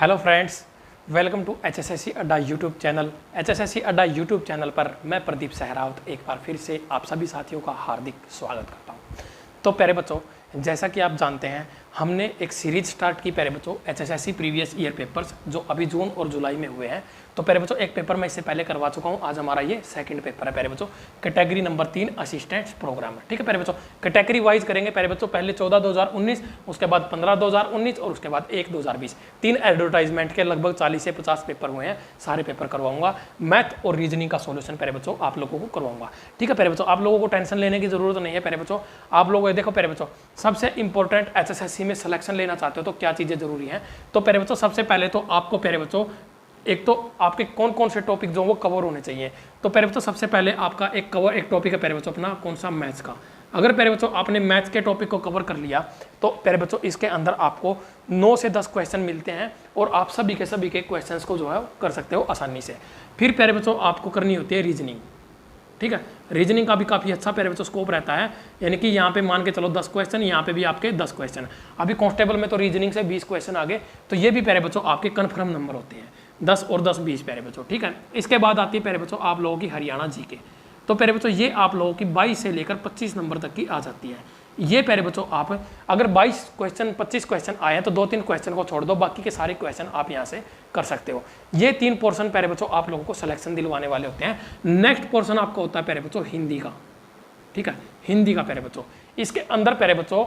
Hello friends, welcome to HSSC Adda YouTube channel. HSSC Adda YouTube channel पर मैं प्रदीप सहरावत एक बार फिर से आप सभी साथियों का हार्दिक स्वागत करता हूं। तो प्यारे बच्चों, जैसा कि आप जानते हैं हमने एक सीरीज स्टार्ट की प्यारे बच्चों HSSC प्रीवियस ईयर पेपर्स जो अभी जून और जुलाई में हुए हैं। तो प्यारे बच्चों एक पेपर मैं इससे पहले करवा चुका हूं, आज हमारा ये सेकंड पेपर है प्यारे बच्चों, कैटेगरी नंबर 3 असिस्टेंट प्रोग्राम। ठीक है प्यारे बच्चों, कैटेगरी वाइज करेंगे प्यारे बच्चों। पहले 14 2019, उसके बाद 15 2019 और उसके बाद 1 2020। 3 एडवर्टाइजमेंट के लगभग 40 से 50 पेपर हुए हैं। सारे पेपर करवाऊंगा, मैथ और रीजनिंग का सोल्यूशन प्यारे बच्चों आप लोगों को करवाऊंगा। ठीक है प्यारे बच्चों, आप लोगों को टेंशन लेने की जरूरत नहीं है प्यारे बच्चों। आप लोग देखो प्यारे बच्चों, सबसे इंपॉर्टेंट HSSC में सिलेक्शन लेना चाहते हो तो क्या चीजें जरूरी हैं। तो प्यारे बच्चों सबसे पहले तो आपको प्यारे बच्चों एक तो आपके कौन कौन से टॉपिक जो वो कवर होने चाहिए। तो प्यारे बच्चों सबसे पहले आपका एक टॉपिक है प्यारे बच्चों अपना कौन सा, मैथ्स का। अगर प्यारे बच्चों आपने मैथ्स के टॉपिक को कवर कर लिया तो प्यारे बच्चों इसके अंदर आपको 9 से 10 क्वेश्चन मिलते हैं और आप सभी के क्वेश्चंस को जो है कर सकते हो आसानी से। फिर प्यारे बच्चों आपको करनी होती है रीजनिंग। ठीक है, रीजनिंग का भी काफ़ी अच्छा प्यारे बच्चों स्कोप रहता है, यानी कि यहाँ पे मान के चलो 10 क्वेश्चन, यहाँ पे भी आपके 10 क्वेश्चन। अभी कांस्टेबल में तो रीजनिंग से 20 क्वेश्चन आ गए, तो ये भी प्यारे बच्चों आपके कन्फर्म नंबर होते हैं 10 और 10 20 प्यारे बच्चों। ठीक है, इसके बाद आती है प्यारे बच्चों आप लोगों की हरियाणा जीके। तो प्यारे बच्चों ये आप लोगों की 22 से लेकर 25 नंबर तक की आ जाती है। ये प्यारे बच्चों आप अगर 22 क्वेश्चन 25 क्वेश्चन आए हैं तो 2-3 क्वेश्चन को छोड़ दो, बाकी के सारे क्वेश्चन आप यहाँ से कर सकते हो। ये 3 पोर्शन प्यारे बच्चों आप लोगों को सिलेक्शन दिलवाने वाले होते हैं। नेक्स्ट पोर्शन आपका होता है प्यारे बच्चों हिंदी का। ठीक है, हिंदी का प्यारे बच्चों, इसके अंदर प्यारे बच्चों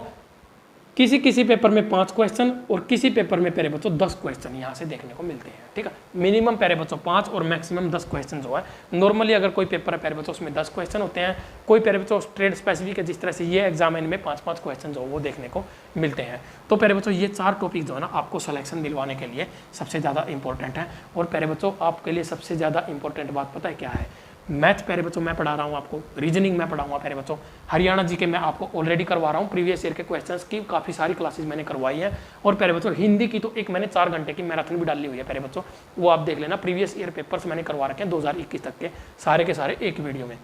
किसी पेपर में 5 क्वेश्चन और किसी पेपर में प्यारे बच्चों 10 क्वेश्चन यहाँ से देखने को मिलते हैं। ठीक है, मिनिमम प्यारे बच्चों 5 और मैक्सिमम 10 क्वेश्चन जो है। नॉर्मली अगर कोई पेपर है प्यारे बच्चों उसमें 10 क्वेश्चन होते हैं, कोई प्यारे बच्चों ट्रेड स्पेसिफिक है जिस तरह से ये एग्जाम में 5-5 क्वेश्चन जो वो देखने को मिलते हैं। तो प्यारे बच्चों ये 4 टॉपिक जो है ना आपको सिलेक्शन दिलवाने के लिए सबसे ज़्यादा इंपॉर्टेंट है। और प्यारे बच्चों आपके लिए सबसे ज़्यादा इंपॉर्टेंट बात पता है क्या है? मैथ प्यारे बच्चों मैं पढ़ा रहा हूँ आपको, रीजनिंग मैं पढ़ाऊंगा प्यारे बच्चों, हरियाणा जीके मैं आपको ऑलरेडी करवा रहा हूँ। प्रीवियस ईयर के क्वेश्चंस की काफ़ी सारी क्लासेस मैंने करवाई है। और प्यारे बच्चों हिंदी की तो एक मैंने 4 घंटे की मैराथन भी डाली हुई है प्यारे बच्चों, वो आप देख लेना। प्रीवियस ईयर पेपर्स मैंने करवा रखे हैं 2021 तक के सारे एक वीडियो में।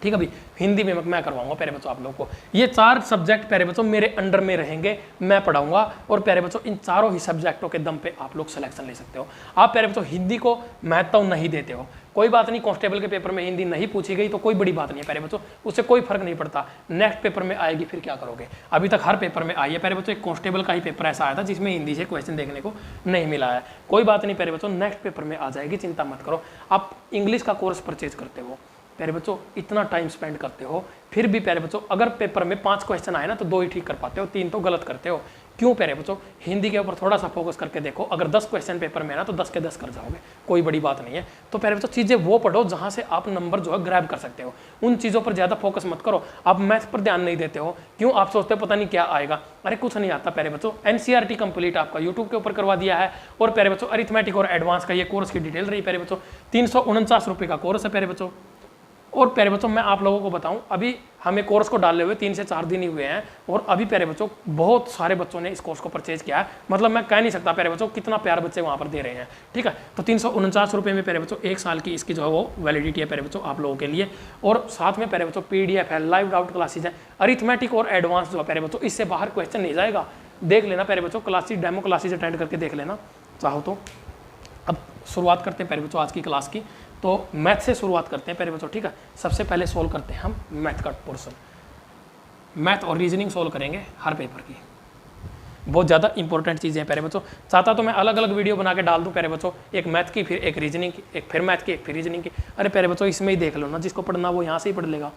ठीक है, अभी हिंदी में मैं करवाऊंगा प्यारे बच्चों आप लोगों को। ये 4 सब्जेक्ट प्यारे बच्चों मेरे अंडर में रहेंगे, मैं पढ़ाऊंगा। और प्यारे बच्चों इन चारों ही सब्जेक्टों के दम पे आप लोग सिलेक्शन ले सकते हो। आप प्यारे बच्चों हिंदी को महत्व नहीं देते हो, कोई बात नहीं, कांस्टेबल के पेपर में हिंदी नहीं पूछी गई तो कोई बड़ी बात नहीं है प्यारे बच्चों, उससे कोई फर्क नहीं पड़ता। नेक्स्ट पेपर में आएगी फिर क्या करोगे? अभी तक हर पेपर में आई है प्यारे बच्चों। एक कांस्टेबल का ही पेपर ऐसा आया था जिसमें हिंदी से क्वेश्चन देखने को नहीं मिला है। कोई बात नहीं प्यारे बच्चों, नेक्स्ट पेपर में आ जाएगी, चिंता मत करो। आप इंग्लिश का कोर्स परचेज करते हो प्यारे बच्चों, इतना टाइम स्पेंड करते हो, फिर भी प्यारे बच्चों अगर पेपर में 5 क्वेश्चन आए ना तो 2 ही ठीक कर पाते हो, 3 तो गलत करते हो। क्यों प्यारे बच्चों? हिंदी के ऊपर थोड़ा सा फोकस करके देखो। अगर 10 क्वेश्चन पेपर में है ना तो 10 के 10 कर जाओगे, कोई बड़ी बात नहीं है। तो प्यारे बच्चों चीज़ें वो पढ़ो जहाँ से आप नंबर जो है ग्रैब कर सकते हो, उन चीज़ों पर ज़्यादा फोकस मत करो। आप मैथ पर ध्यान नहीं देते हो, क्यों? आप सोचते हो पता नहीं क्या आएगा, अरे कुछ नहीं आता प्यारे बच्चों। NCERT कंप्लीट आपका यूट्यूब के ऊपर करवा दिया है। और प्यारे बच्चों अरिथमेटिक और एडवांस का ये कोर्स की डिटेल रही प्यारे बच्चों, 349 रुपये का कोर्स है प्यारे बच्चों। और प्यारे बच्चों मैं आप लोगों को बताऊं, अभी हमें कोर्स को डाले हुए 3 से 4 दिन ही हुए हैं और अभी प्यारे बच्चों बहुत सारे बच्चों ने इस कोर्स को परचेज किया है। मतलब मैं कह नहीं सकता प्यारे बच्चों कितना प्यार बच्चे वहाँ पर दे रहे हैं। ठीक है, तो 349 रुपये में प्यारे बच्चों 1 साल की इसकी जो है वो वैलिडिटी है प्यारे बच्चों आप लोगों के लिए। और साथ में प्यारे बच्चों PDF है, लाइव डाउट क्लासेज है, अरिथमेटिक और एडवांस जो है प्यारे बच्चों इससे बाहर क्वेश्चन नहीं जाएगा। देख लेना प्यारे बच्चों, क्लासेज डेमो क्लासेज अटेंड करके देख लेना चाहो तो। अब शुरुआत करते हैं प्यारे बच्चों आज की क्लास की। तो मैथ से शुरुआत करते हैं प्यारे बच्चों। ठीक है, सबसे पहले सोल्व करते हैं हम मैथ का पोर्शन। मैथ और रीजनिंग सोल्व करेंगे हर पेपर की, बहुत ज़्यादा इंपॉर्टेंट चीज़ें हैं प्यारे बच्चों। चाहता तो मैं अलग अलग वीडियो बना के डाल दूं प्यारे बच्चों, एक मैथ की, फिर एक रीजनिंग की, एक फिर मैथ की, एक फिर रीजनिंग की। अरे प्यारे बच्चों इसमें ही देख लो ना, जिसको पढ़ना वो यहाँ से ही पढ़ लेगा।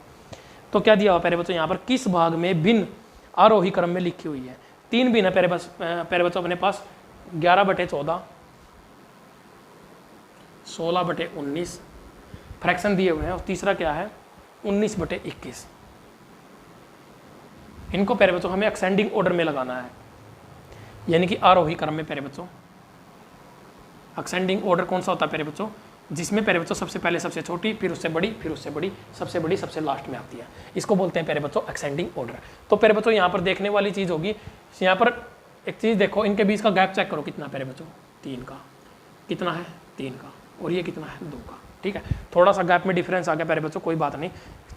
तो क्या दिया हुआ प्यारे बच्चों यहाँ पर, किस भाग में भिन्न आरोही क्रम में लिखी हुई है? 3 भिन्न है प्यारे बच्चों अपने पास, 11/14, 16/19 फ्रैक्शन दिए हुए हैं, और तीसरा क्या है 19/21। इनको प्यारे बच्चों हमें एक्सेंडिंग ऑर्डर में लगाना है, यानी कि आरोही क्रम में प्यारे बच्चों। एक्सेंडिंग ऑर्डर कौन सा होता है प्यारे बच्चों? जिसमें प्यारे बच्चों सबसे पहले सबसे छोटी, फिर उससे बड़ी, फिर उससे बड़ी, सबसे बड़ी सबसे लास्ट में आती है। इसको बोलते हैं प्यारे बच्चों एक्सेंडिंग ऑर्डर। तो प्यारे बच्चों यहाँ पर देखने वाली चीज़ होगी, यहाँ पर एक चीज़ देखो, इनके बीच का गैप चेक करो कितना प्यारे बच्चों, 3 का। कितना है? 3 का। और ये कितना है? 2 का। ठीक है, थोड़ा सा गैप में डिफरेंस आ गया प्यारे बच्चों, कोई बात नहीं,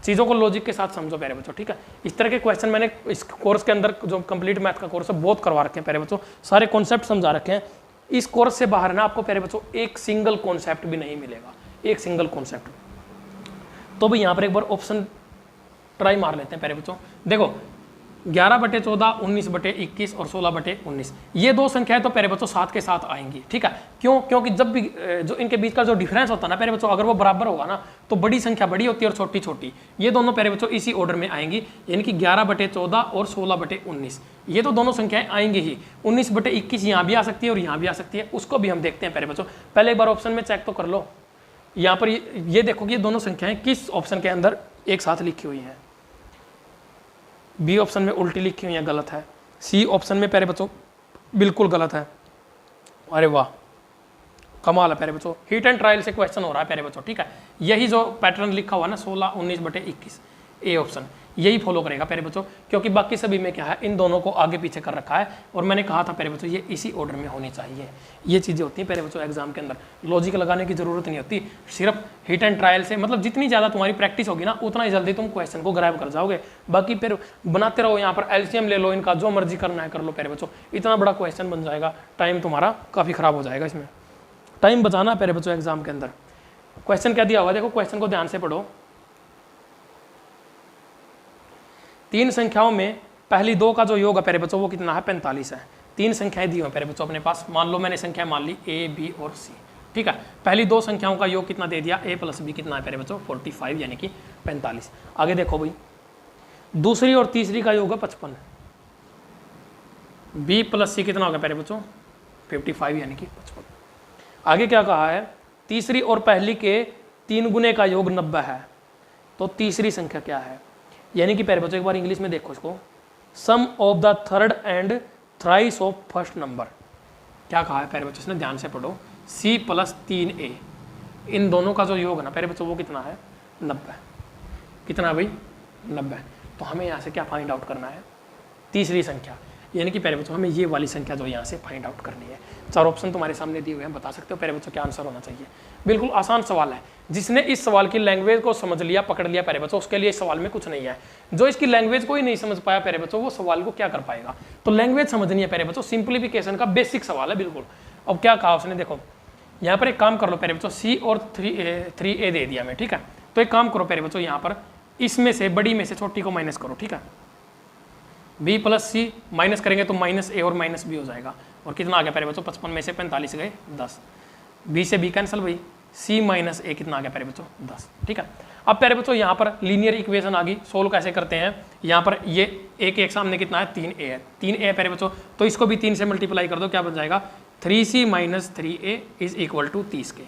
चीज़ों को लॉजिक के साथ समझो प्यारे बच्चों। ठीक है, इस तरह के क्वेश्चन मैंने इस कोर्स के अंदर जो कंप्लीट मैथ का कोर्स है बहुत करवा रखे हैं प्यारे बच्चों, सारे कॉन्सेप्ट समझा रखे हैं। इस कोर्स से बाहर ना आपको प्यारे बच्चों एक सिंगल कॉन्सेप्ट भी नहीं मिलेगा, एक सिंगल कॉन्सेप्ट। तो भाई यहाँ पर एक बार ऑप्शन ट्राई मार लेते हैं प्यारे बच्चों। देखो 11/14, 19/21 और 16/19, ये दो संख्याएं तो प्यारे बच्चों साथ के साथ आएंगी, ठीक है। क्यों? क्योंकि जब भी जो इनके बीच का जो डिफरेंस होता है ना प्यारे बच्चों, अगर वो बराबर होगा ना तो बड़ी संख्या बड़ी होती है और छोटी छोटी। ये दोनों प्यारे बच्चों इसी ऑर्डर में आएंगी, यानी कि 11/14 और 16/19, ये तो दोनों संख्याएं आएंगी ही। 19/21 यहाँ भी आ सकती है और यहाँ भी आ सकती है, उसको भी हम देखते हैं प्यारे बच्चों। पहले एक बार ऑप्शन में चेक तो कर लो। यहाँ पर ये देखो कि ये दोनों संख्याएं किस ऑप्शन के अंदर एक साथ लिखी हुई हैं। बी ऑप्शन में उल्टी लिखी हुई है, गलत है। सी ऑप्शन में प्यारे बच्चों बिल्कुल गलत है। अरे वाह, कमाल है प्यारे बच्चों, हिट एंड ट्रायल से क्वेश्चन हो रहा है प्यारे बच्चों, ठीक है। यही जो पैटर्न लिखा हुआ ना 16, 19/21, ए ऑप्शन यही फॉलो करेगा प्यारे बच्चों, क्योंकि बाकी सभी में क्या है, इन दोनों को आगे पीछे कर रखा है। और मैंने कहा था प्यारे बच्चों ये इसी ऑर्डर में होनी चाहिए। ये चीज़ें होती हैं प्यारे बच्चों एग्जाम के अंदर, लॉजिक लगाने की जरूरत नहीं होती, सिर्फ हिट एंड ट्रायल से, मतलब जितनी ज़्यादा तुम्हारी प्रैक्टिस होगी ना उतना ही जल्दी तुम क्वेश्चन को ग्रैब कर जाओगे। बाकी फिर बनाते रहो, यहाँ पर एलसीएम ले लो, इनका जो मर्जी करना है कर लो प्यारे बच्चों, इतना बड़ा क्वेश्चन बन जाएगा, टाइम तुम्हारा काफ़ी खराब हो जाएगा। इसमें टाइम बचाना प्यारे बच्चों एग्जाम के अंदर। क्वेश्चन क्या दिया हुआ देखो, क्वेश्चन को ध्यान से पढ़ो। 3 संख्याओं में पहली 2 का जो योग है प्यारे बच्चों वो कितना है, 45 है। 3 संख्याएं दी हुई हैं प्यारे बच्चों अपने पास, मान लो मैंने संख्या मान ली ए, बी और सी, ठीक है। पहली 2 संख्याओं का योग कितना दे दिया, a + b कितना है प्यारे बच्चों, 45 यानी कि 45। आगे देखो भाई, दूसरी और तीसरी का योग है 55, b + c कितना होगा प्यारे बच्चों, 55 यानी कि 55। आगे क्या कहा है, तीसरी और पहली के 3 गुने का योग 90 है, तो तीसरी संख्या क्या है। यानी कि प्यारे बच्चों एक बार इंग्लिश में देखो इसको, sum of the third and thrice of first number. क्या कहा है प्यारे बच्चों, इसने ध्यान से पढ़ो, c + 3a, इन दोनों का जो योग है ना प्यारे बच्चों वो कितना है, 90। कितना भाई, 90। तो हमें यहाँ से क्या फाइंड आउट करना है, तीसरी संख्या, यानी कि प्यारे बच्चों हमें ये वाली संख्या जो यहाँ से फाइंड आउट करनी है। 4 ऑप्शन तुम्हारे सामने दिए हुए हैं, बता सकते हो प्यारे बच्चों क्या आंसर होना चाहिए। बिल्कुल आसान सवाल है, जिसने इस सवाल की लैंग्वेज को समझ लिया, पकड़ लिया प्यारे बच्चों, उसके लिए इस सवाल में कुछ नहीं है। जो इसकी लैंग्वेज को ही नहीं समझ पाया प्यारे बच्चों, वो सवाल को क्या कर पाएगा। तो लैंग्वेज समझनी है प्यारे बच्चों, सिंप्लीफिकेशन का बेसिक सवाल है बिल्कुल। अब क्या कहा उसने, देखो यहाँ पर एक काम कर लो प्यारे बच्चों, सी और 3a दे दिया मैं, ठीक है। तो एक काम करो प्यारे बच्चों, यहाँ पर इसमें से बड़ी में से छोटी को माइनस करो, ठीक है। b + c माइनस करेंगे तो -a और -b हो जाएगा, और कितना आ गया प्यारे बच्चों, 55 में से 45 गए 10, b से b कैंसिल भाई, c - a कितना आ गया प्यारे बच्चों, 10, ठीक है। अब प्यारे बच्चों यहाँ पर लीनियर इक्वेशन आ गई, सोल्व कैसे करते हैं। यहाँ पर ये एक सामने कितना है, 3a है, 3a है प्यारे बच्चों, तो इसको भी 3 से मल्टीप्लाई कर दो, क्या बन जाएगा, 3c - 3a = 30 के,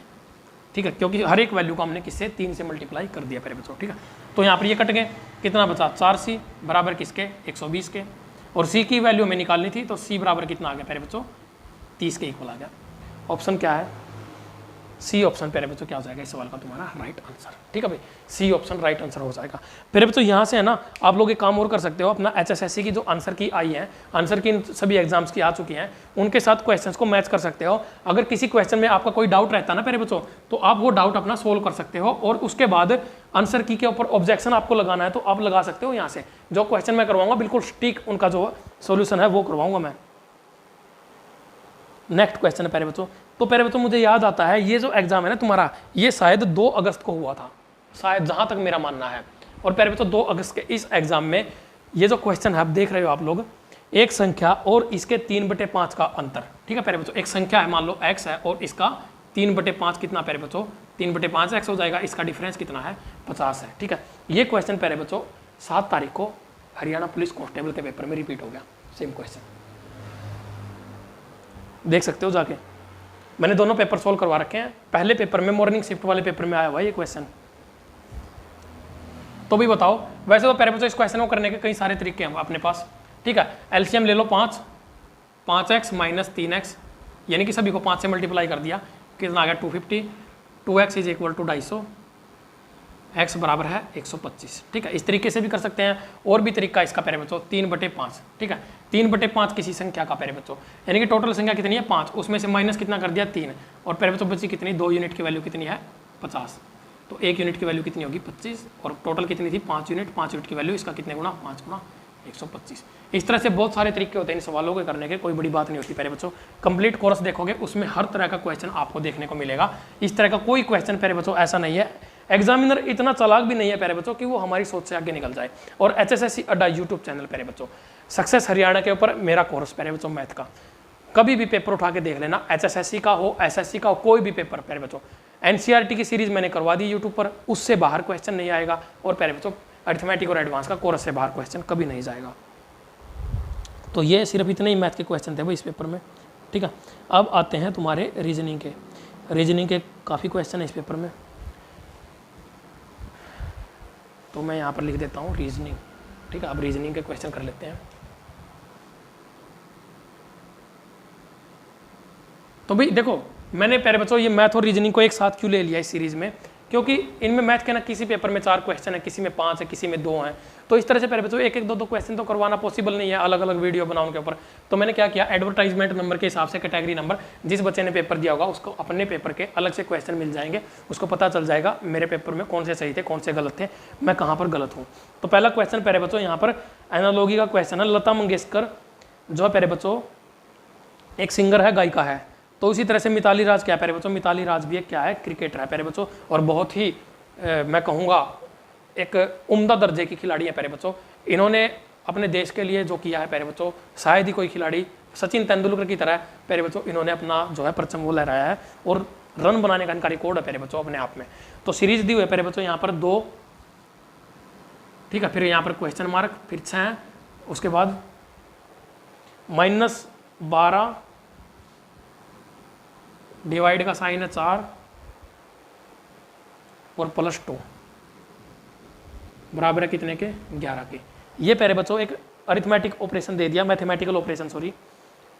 ठीक है। क्योंकि हर एक वैल्यू को हमने किससे, 3 से मल्टीप्लाई कर दिया प्यारे बच्चों, ठीक है। तो यहाँ पर ये कट गए, कितना बचा, 4c बराबर किसके, 120 के, और c की वैल्यू हमें निकालनी थी, तो c बराबर कितना आ गया प्यारे बच्चों, 30 के इक्वल आ गया। ऑप्शन क्या है, सी ऑप्शन प्यारे बच्चों क्या हो जाएगा इस सवाल का तुम्हारा राइट आंसर, ठीक है भाई, सी ऑप्शन राइट आंसर हो जाएगा। प्यारे बच्चों यहाँ से है ना आप लोग एक काम और कर सकते हो, अपना HSSC की जो आंसर की आई है, आंसर की सभी एग्जाम्स की आ चुकी हैं, उनके साथ क्वेश्चंस को मैच कर सकते हो। अगर किसी क्वेश्चन में आपका कोई डाउट रहता है ना प्यारे बच्चों, तो आप वो डाउट अपना सोल्व कर सकते हो, और उसके बाद आंसर की के ऊपर ऑब्जेक्शन आपको लगाना है तो आप लगा सकते हो। यहाँ से जो क्वेश्चन मैं करवाऊंगा बिल्कुल स्टिक उनका जो सोल्यूशन है वो करवाऊंगा मैं। नेक्स्ट क्वेश्चन है प्यारे बच्चों, तो प्यारे बच्चों मुझे याद आता है ये जो एग्जाम है ना तुम्हारा, ये शायद 2 अगस्त को हुआ था, शायद जहां तक मेरा मानना है। और प्यारे बच्चों 2 अगस्त के इस एग्जाम में ये जो क्वेश्चन है आप देख रहे हो आप लोग, एक संख्या और इसके 3/5 का अंतर, ठीक है प्यारे बच्चों। एक संख्या है, मान लो x है, और इसका 3/5 कितना प्यारे बच्चों, 3/5 x हो जाएगा, इसका डिफरेंस कितना है, 50 है, ठीक है। ये क्वेश्चन प्यारे बच्चों 7 तारीख को हरियाणा पुलिस कांस्टेबल के पेपर में रिपीट हो गया, सेम क्वेश्चन देख सकते हो जाके। मैंने दोनों पेपर सोल्व करवा रखे हैं, पहले पेपर में मॉर्निंग शिफ्ट वाले पेपर में आया हुआ है ये क्वेश्चन। तो भी बताओ, वैसे तो प्यारे बच्चों इस क्वेश्चन को करने के कई सारे तरीके हैं अपने पास, ठीक है। एलसीएम ले लो 5x - 3x, यानी कि सभी को 5 से मल्टीप्लाई कर दिया, कितना आ गया 250, 2x = 250, x बराबर है 125, ठीक है। इस तरीके से भी कर सकते हैं, और भी तरीका इसका प्यारे बच्चों 3/5, ठीक है। 3/5 किसी संख्या का प्यारे बच्चों, यानी कि टोटल संख्या कितनी है 5, उसमें से माइनस कितना कर दिया 3, और प्यारे बच्चों बची कितनी, 2 यूनिट की वैल्यू कितनी है 50, तो 1 यूनिट की वैल्यू कितनी होगी 25, और टोटल कितनी थी 5 यूनिट, 5 यूनिट की वैल्यू, इसका कितने गुना 5 गुना 125। इस तरह से बहुत सारे तरीके होते हैं इन सवालों के करने के, कोई बड़ी बात नहीं होती प्यारे बच्चों। कंप्लीट कोर्स देखोगे उसमें हर तरह का क्वेश्चन आपको देखने को मिलेगा। इस तरह का कोई क्वेश्चन प्यारे बच्चों ऐसा नहीं है, एग्जामिनर इतना चालाक भी नहीं है प्यारे बच्चों कि वो हमारी सोच से आगे निकल जाए। और HSSC अड्डा यूट्यूब चैनल प्यारे बच्चों, सक्सेस हरियाणा के ऊपर मेरा कोर्स प्यारे बच्चों मैथ का, कभी भी पेपर उठा के देख लेना, HSSC का हो SSC का हो, कोई भी पेपर प्यारे बच्चों। NCERT की सीरीज मैंने करवा दी यूट्यूब पर, उससे बाहर क्वेश्चन नहीं आएगा। और प्यारे बच्चों अरिथमेटिक और एडवांस का कोर्स से बाहर क्वेश्चन कभी नहीं जाएगा। तो ये सिर्फ इतने ही मैथ के क्वेश्चन थे भाई इस पेपर में, ठीक है। अब आते हैं तुम्हारे रीजनिंग के। रीजनिंग के काफ़ी क्वेश्चन है इस पेपर में, तो मैं यहाँ पर लिख देता हूँ रीजनिंग, ठीक है। अब रीजनिंग के क्वेश्चन कर लेते हैं। तो भाई देखो, मैंने प्यारे बच्चों ये मैथ और रीजनिंग को एक साथ क्यों ले लिया इस सीरीज में, क्योंकि इनमें मैथ के ना किसी पेपर में 4 क्वेश्चन है, किसी में 5 है, किसी में 2 हैं। तो इस तरह से प्यारे बच्चों एक एक 2 क्वेश्चन तो करवाना पॉसिबल नहीं है, अलग अलग वीडियो बनाओ उनके ऊपर। तो मैंने क्या किया, एडवर्टाइजमेंट नंबर के हिसाब से कैटेगरी नंबर, जिस बच्चे ने पेपर दिया होगा उसको अपने पेपर के अलग से क्वेश्चन मिल जाएंगे, उसको पता चल जाएगा मेरे पेपर में कौन से सही थे, कौन से गलत थे, मैं कहाँ पर गलत हूँ। तो पहला क्वेश्चन प्यारे बच्चों यहाँ पर एनालॉजी का क्वेश्चन है। लता मंगेशकर जो है प्यारे बच्चों एक सिंगर है, गायिका है। तो उसी तरह से मिताली राज क्या है प्यारे बच्चों, मिताली राज भी एक क्या है, क्रिकेटर है प्यारे बच्चों, और बहुत ही मैं कहूँगा एक उम्दा दर्जे की खिलाड़ी है प्यारे बच्चों। इन्होंने अपने देश के लिए जो किया है प्यारे बच्चों, शायद ही कोई खिलाड़ी सचिन तेंदुलकर की तरह प्यारे बच्चों इन्होंने अपना जो है परचम वो लहराया है, और रन बनाने का इनका रिकॉर्ड है प्यारे बच्चों अपने आप में। तो सीरीज दी हुई है प्यारे बच्चों यहाँ पर 2, ठीक है। फिर यहाँ पर क्वेश्चन मार्क, फिर 6, उसके बाद -12 डिवाइड का साइन है 4 और +2 बराबर है कितने के, 11 के। ये प्यारे बच्चों एक अरिथमेटिक ऑपरेशन दे दिया, मैथमेटिकल ऑपरेशन सॉरी।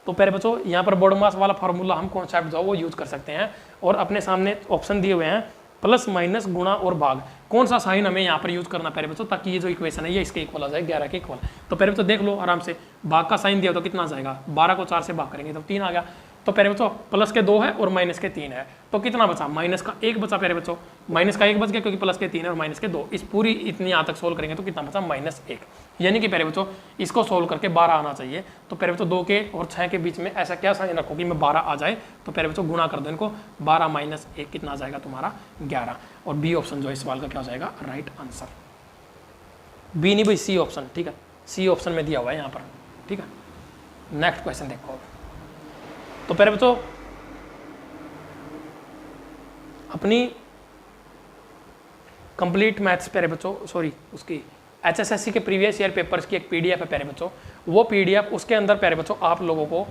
तो प्यारे बच्चों यहाँ पर बॉड मास वाला फार्मूला हम कॉन्सेप्ट जो वो यूज कर सकते हैं, और अपने सामने ऑप्शन दिए हुए हैं प्लस माइनस गुणा और भाग। कौन सा साइन हमें यहाँ पर यूज करना प्यारे बच्चों, ताकि ये जो इक्वेशन है ये इसके इक्वल आ जाए, 11 के इक्वल। तो प्यारे बच्चों देख लो आराम से, भाग का साइन दिया तो कितना आ जाएगा, 12 को 4 से भाग करेंगे तो 3 आ गया। तो प्यारे बच्चों प्लस के 2 है और माइनस के 3 है, तो कितना बचा, माइनस का 1 बचा प्यारे बच्चों। माइनस का 1 बच गया क्योंकि प्लस के 3 है और माइनस के 2। इस पूरी इतनी यहाँ तक सोल्व करेंगे तो कितना बचा, -1। यानी कि प्यारे बच्चों इसको सोल्व करके 12 आना चाहिए। तो प्यारे बच्चों 2 के और 6 के बीच में ऐसा क्या साइन रखो कि मैं 12 आ जाए। तो प्यारे बच्चों गुणा कर दो इनको, 12 - 1 कितना आ जाएगा तुम्हारा, 11। और बी ऑप्शन जो है इस सवाल का क्या हो जाएगा, राइट आंसर। बी नहीं भाई, सी ऑप्शन, ठीक है। सी ऑप्शन में दिया हुआ है यहाँ पर, ठीक है। नेक्स्ट क्वेश्चन देखो। तो प्यारे बच्चों अपनी कंप्लीट मैथ्स प्यारे बच्चों सॉरी उसकी HSSC के प्रीवियस ईयर पेपर्स की एक PDF है प्यारे बच्चों। वो PDF उसके अंदर प्यारे बच्चों आप लोगों को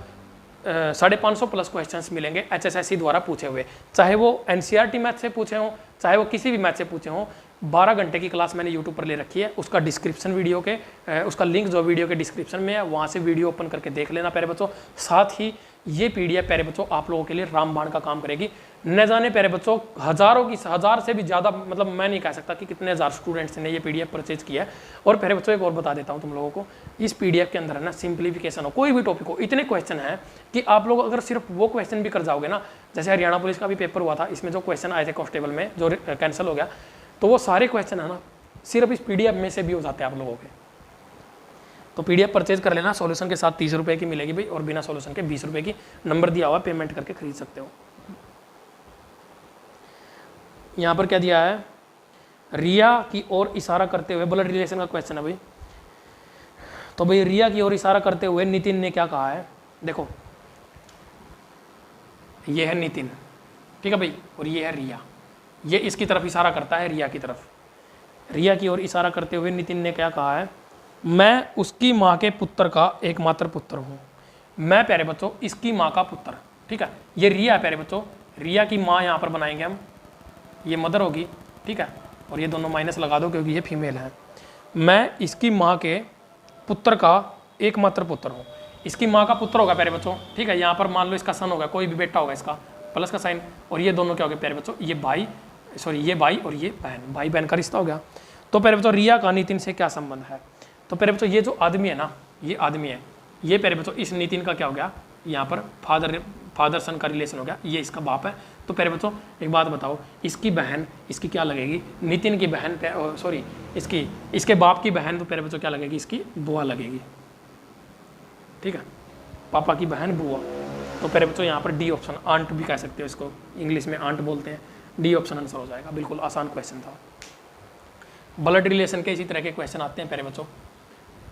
550 प्लस क्वेश्चंस मिलेंगे HSSC द्वारा पूछे हुए, चाहे वो NCERT मैथ से पूछे हों, चाहे वो किसी भी मैथ से पूछे हों। 12 घंटे की क्लास मैंने यूट्यूब पर ले रखी है, उसका डिस्क्रिप्शन वीडियो के उसका लिंक जो वीडियो के डिस्क्रिप्शन में है, वहाँ से वीडियो ओपन करके देख लेना प्यारे बच्चों। साथ ही ये PDF प्यारे बच्चों आप लोगों के लिए रामबाण का काम करेगी। न जाने प्यारे बच्चों हजार से भी ज़्यादा, मतलब मैं नहीं कह सकता कि कितने हज़ार स्टूडेंट्स ने ये PDF परचेज किया है। और प्यारे बच्चों एक और बता देता हूँ तुम लोगों को, इस PDF के अंदर है ना सिंप्लीफिकेशन हो, कोई भी टॉपिक हो, इतने क्वेश्चन हैं कि आप लोग अगर सिर्फ वो क्वेश्चन भी कर जाओगे ना, जैसे हरियाणा पुलिस का भी पेपर हुआ था, इसमें जो क्वेश्चन आए थे कांस्टेबल में जो कैंसिल हो गया, तो वो सारे क्वेश्चन है ना सिर्फ इस PDF में से भी हो जाते हैं आप लोगों के। तो PDF परचेज कर लेना, सॉल्यूशन के साथ 30 रुपये की मिलेगी भाई, और बिना सॉल्यूशन के 20 रुपये की। नंबर दिया हुआ, पेमेंट करके खरीद सकते हो। यहाँ पर क्या दिया है, रिया की ओर इशारा करते हुए, ब्लड रिलेशन का क्वेश्चन है भाई। तो भाई रिया की ओर इशारा करते हुए नितिन ने क्या कहा है, देखो ये है नितिन, ठीक है भाई, और ये है रिया। ये इसकी तरफ इशारा करता है, रिया की तरफ। रिया की ओर इशारा करते हुए नितिन ने क्या कहा है, मैं उसकी माँ के पुत्र का एकमात्र पुत्र हूँ। मैं प्यारे बच्चों इसकी माँ का पुत्र, ठीक है। ये रिया है प्यारे बच्चों, रिया की माँ यहाँ पर बनाएंगे हम, ये मदर होगी, ठीक है। और ये दोनों माइनस लगा दो क्योंकि ये फीमेल है। मैं इसकी माँ के पुत्र का एकमात्र पुत्र हूँ। इसकी माँ का पुत्र होगा प्यारे बच्चों, ठीक है। यहाँ पर मान लो इसका सन होगा, कोई भी बेटा होगा इसका, प्लस का साइन। और ये दोनों क्या हो गए प्यारे बच्चों, ये भाई ये भाई और ये बहन, भाई बहन का रिश्ता हो गया। तो प्यारे बच्चों रिया का नितिन से क्या संबंध है। तो प्यारे बच्चों ये जो आदमी है ना, ये आदमी है, ये प्यारे बच्चों इस नितिन का क्या हो गया, यहाँ पर फादर सन का रिलेशन हो गया, ये इसका बाप है। तो प्यारे बच्चों एक बात बताओ, इसकी बहन इसकी क्या लगेगी, नितिन की बहन, सॉरी इसके बाप की बहन, तो प्यारे बच्चों क्या लगेगी, इसकी बुआ लगेगी। ठीक है, पापा की बहन बुआ। तो प्यारे बच्चों यहाँ पर डी ऑप्शन, आंट भी कह सकते हो इसको, इंग्लिश में आंट बोलते हैं। डी ऑप्शन आंसर हो जाएगा, बिल्कुल आसान क्वेश्चन था। ब्लड रिलेशन के इसी तरह के क्वेश्चन आते हैं प्यारे बच्चों,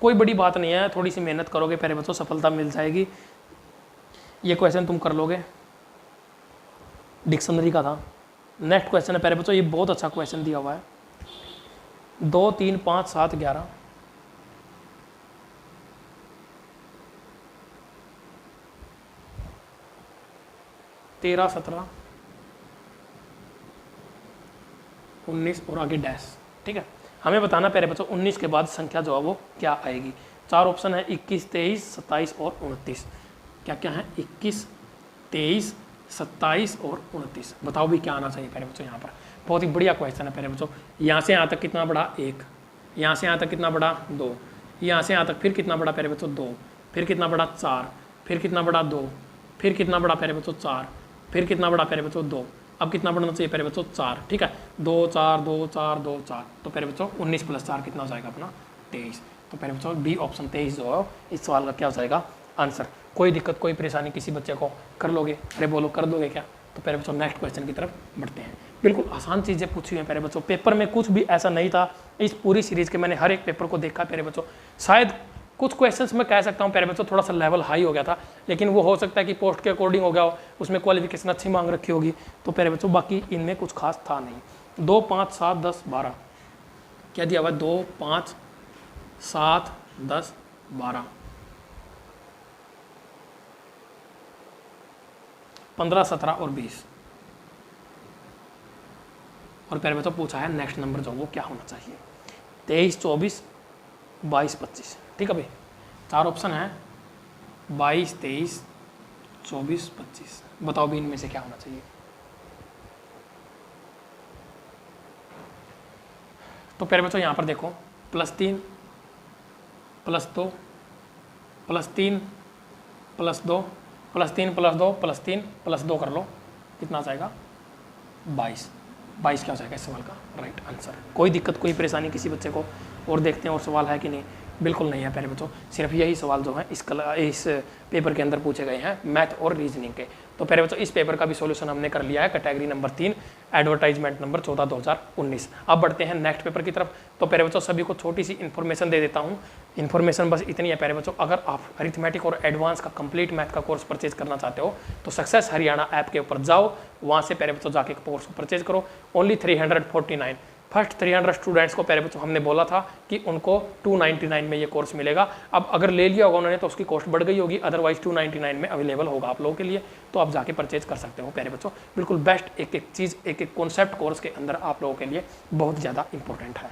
कोई बड़ी बात नहीं है, थोड़ी सी मेहनत करोगे प्यारे बच्चों सफलता मिल जाएगी। ये क्वेश्चन तुम कर लोगे, डिक्शनरी का था। नेक्स्ट क्वेश्चन है प्यारे बच्चों, ये बहुत अच्छा क्वेश्चन दिया हुआ है। 2 3 5 7 11 13 17 19 और आगे डैश। ठीक है, हमें बताना प्यारे बच्चों 19 के बाद संख्या जो है वो क्या आएगी। 4 ऑप्शन है 21 23 27 और 29। क्या क्या है, 21 23 27 और 29। बताओ भी क्या आना चाहिए प्यारे बच्चों। यहाँ पर बहुत ही बढ़िया क्वेश्चन है प्यारे बच्चों। यहाँ से यहाँ तक कितना बड़ा 1, यहाँ से यहाँ तक कितना बड़ा 2, यहाँ से यहाँ तक फिर कितना बड़ा प्यारे बच्चों 2, फिर कितना बड़ा 4, फिर कितना बड़ा 2, फिर कितना बड़ा प्यारे बच्चों 4, फिर कितना बड़ा प्यारे बच्चों 2। अब कितना बढ़ना चाहिए प्यारे बच्चों 4। ठीक है, 2 4 2 4 2 4। तो प्यारे बच्चों 19 + 4 कितना हो जाएगा अपना 23। तो प्यारे बच्चों डी ऑप्शन 23 जो है इस सवाल का क्या हो जाएगा आंसर। कोई दिक्कत कोई परेशानी किसी बच्चे को, कर लोगे, अरे बोलो कर दोगे क्या। तो प्यारे बच्चों नेक्स्ट क्वेश्चन की तरफ बढ़ते हैं। बिल्कुल आसान चीज़ें पूछी हुई हैं प्यारे बच्चों, पेपर में कुछ भी ऐसा नहीं था। इस पूरी सीरीज के मैंने हर एक पेपर को देखा प्यारे बच्चों, शायद कुछ क्वेश्चंस मैं कह सकता हूँ प्यारे बच्चों थोड़ा सा लेवल हाई हो गया था, लेकिन वो हो सकता है कि पोस्ट के अकॉर्डिंग हो गया हो, उसमें क्वालिफिकेशन अच्छी मांग रखी होगी। तो प्यारे बच्चों बाकी इनमें कुछ खास था नहीं। 2 5 7 10 12 क्या दिया हुआ है, 2 5 7 10 12 15 17 और 20। और प्यारे बच्चों पूछा है नेक्स्ट नंबर जो वो क्या होना चाहिए, 23 24 22 25। ठीक है भाई, 4 ऑप्शन है 22 23 24 25। बताओ भी इनमें से क्या होना चाहिए। तो प्यारे बच्चों यहाँ पर देखो +3 +2 +3 +2 +3 +2 +3 +2 कर लो, कितना आ जाएगा 22। 22 क्या हो जाएगा इस सवाल का राइट आंसर। कोई दिक्कत कोई परेशानी किसी बच्चे को, और देखते हैं और सवाल है कि नहीं। बिल्कुल नहीं है प्यारे बच्चों, सिर्फ यही सवाल जो है इस पेपर के अंदर पूछे गए हैं, मैथ और रीजनिंग के। तो प्यारे बच्चों इस पेपर का भी सॉल्यूशन हमने कर लिया है, कैटेगरी नंबर 3 एडवर्टाइजमेंट नंबर 14 2019। अब बढ़ते हैं नेक्स्ट पेपर की तरफ। तो प्यारे बच्चों सभी को छोटी सी इन्फॉर्मेशन दे देता हूँ। इन्फॉर्मेशन बस इतनी है प्यारे बच्चों, अगर आप अरिथमेटिक और एडवांस का कंप्लीट मैथ का कोर्स परचेज करना चाहते हो तो सक्सेस हरियाणा ऐप के ऊपर जाओ, वहाँ से प्यारे बच्चों जाके कोर्स को परचेज करो। ओनली 349। फर्स्ट 300 स्टूडेंट्स को प्यारे बच्चों हमने बोला था कि उनको 299 में ये कोर्स मिलेगा। अब अगर ले लिया होगा उन्होंने तो उसकी कॉस्ट बढ़ गई होगी, अदरवाइज 299 में अवेलेबल होगा आप लोगों के लिए। तो आप जाके परचेज कर सकते हो प्यारे बच्चों। बिल्कुल बेस्ट एक एक चीज़ एक एक कॉन्सेप्ट कोर्स के अंदर आप लोगों के लिए बहुत ज़्यादा इंपॉर्टेंट है।